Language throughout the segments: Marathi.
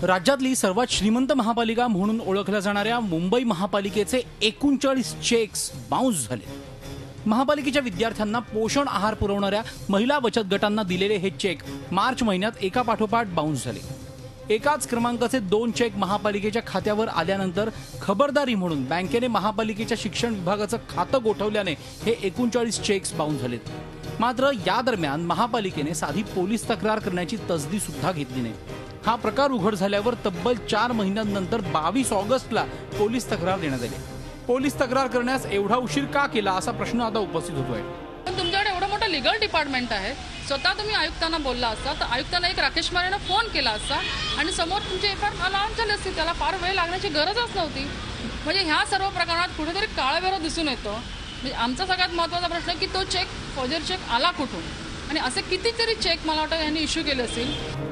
राज्यातली सर्वात श्रीमंत महापालिका म्हणून ओळखल्या जाणाऱ्या मुंबई महापालिकेचे 39 चेक्स बाउन्स झाले। महापालिकेच्या विद्यार्थ्यांना पोषण आहार पुरवणाऱ्या महिला बचत गटांना दिलेले हे चेक मार्च महिन्यात एकापाठोपाठ बाउन्स झाले। एकाच क्रमांकाचे 2 चेक महापालिकेच्या खात्यावर आल्यानंतर खबरदारी म्हणून बँकेने महापालिकेच्या शिक्षण विभागाचं खातं गोठवल्याने हे 39 चेक्स बाउन्स झालेत। मात्र या दरम्यान महापालिकेने साधी पोलीस तक्रार करण्याची तसदी सुद्धा घेतली नाही। हा प्रकार उघड झाल्यावर तब्बल 4 महिन्यांनंतर 22 ऑगस्टला पोलीस तक्रार देण्यात आली। पोलीस तक्रार करण्यास एवढा उशीर का केला असा प्रश्न आता उपस्थित होतोय। पण तुमच्याकडे एवढं मोठं लीगल डिपार्टमेंट आहे, स्वतः तुम्ही आयुक्तांना बोलला असता तर आयुक्तांना एक राकेश मारेनं फोन केला असता आणि समोर तुमची एफआयआर लॉन्च झाली असती, त्याला फार वेळ लागण्याची गरजच नव्हती। म्हणजे ह्या सर्व प्रकरणात कुठेतरी काळाबेरा दिसून येतो। म्हणजे आमचा सगळ्यात महत्त्वाचा प्रश्न की तो चेक फॉर्जरी चेक आला कुठून आणि असे कितीतरी चेक मला वाटतं यांनी इश्यू केले असतील।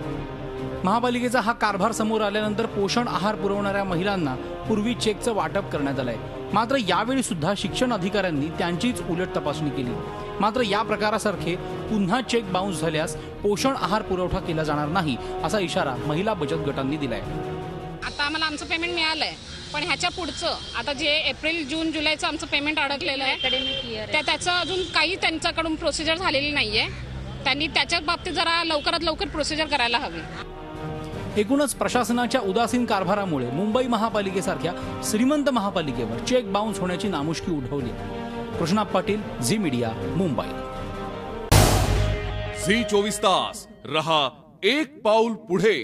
महापालिकेचा हा कारभार समोर आल्यानंतर पोषण आहार पुरवणाऱ्या महिलांना पूर्वी चेकचं वाटप करण्यात आलंय। मात्र यावेळी सुद्धा शिक्षण अधिकाऱ्यांनी त्यांचीच उलट तपासणी केली। मात्र या प्रकारासारखे पुन्हा चेक बाउन्स झाल्यास पोषण आहार पुरवठा केला जाणार नाही असा इशारा महिला बचत गटांनी दिलाय। आता आम्हाला आमचं पेमेंट मिळालंय, पण ह्याच्या पुढचं आता जे एप्रिल जून जुलैचं आमचं पेमेंट अडकलेलं आहे अकॅडमिक इयर त्याचं अजून काही त्यांच्याकडून प्रोसिजर झालेली नाहीये। त्यांनी त्याच्या बाबतीत जरा लवकरात लवकर प्रोसिजर करायला हवी। एकूणच प्रशासनाच्या उदासीन कारभारामुळे मुंबई महापालिकेसारख्या श्रीमंत महापालिकेवर चेक बाउन्स होण्याची नामुष्की उठवली। कृष्णा पाटील, झी मीडिया, मुंबई। झी 24 तास रहा एक पाऊल पुढे।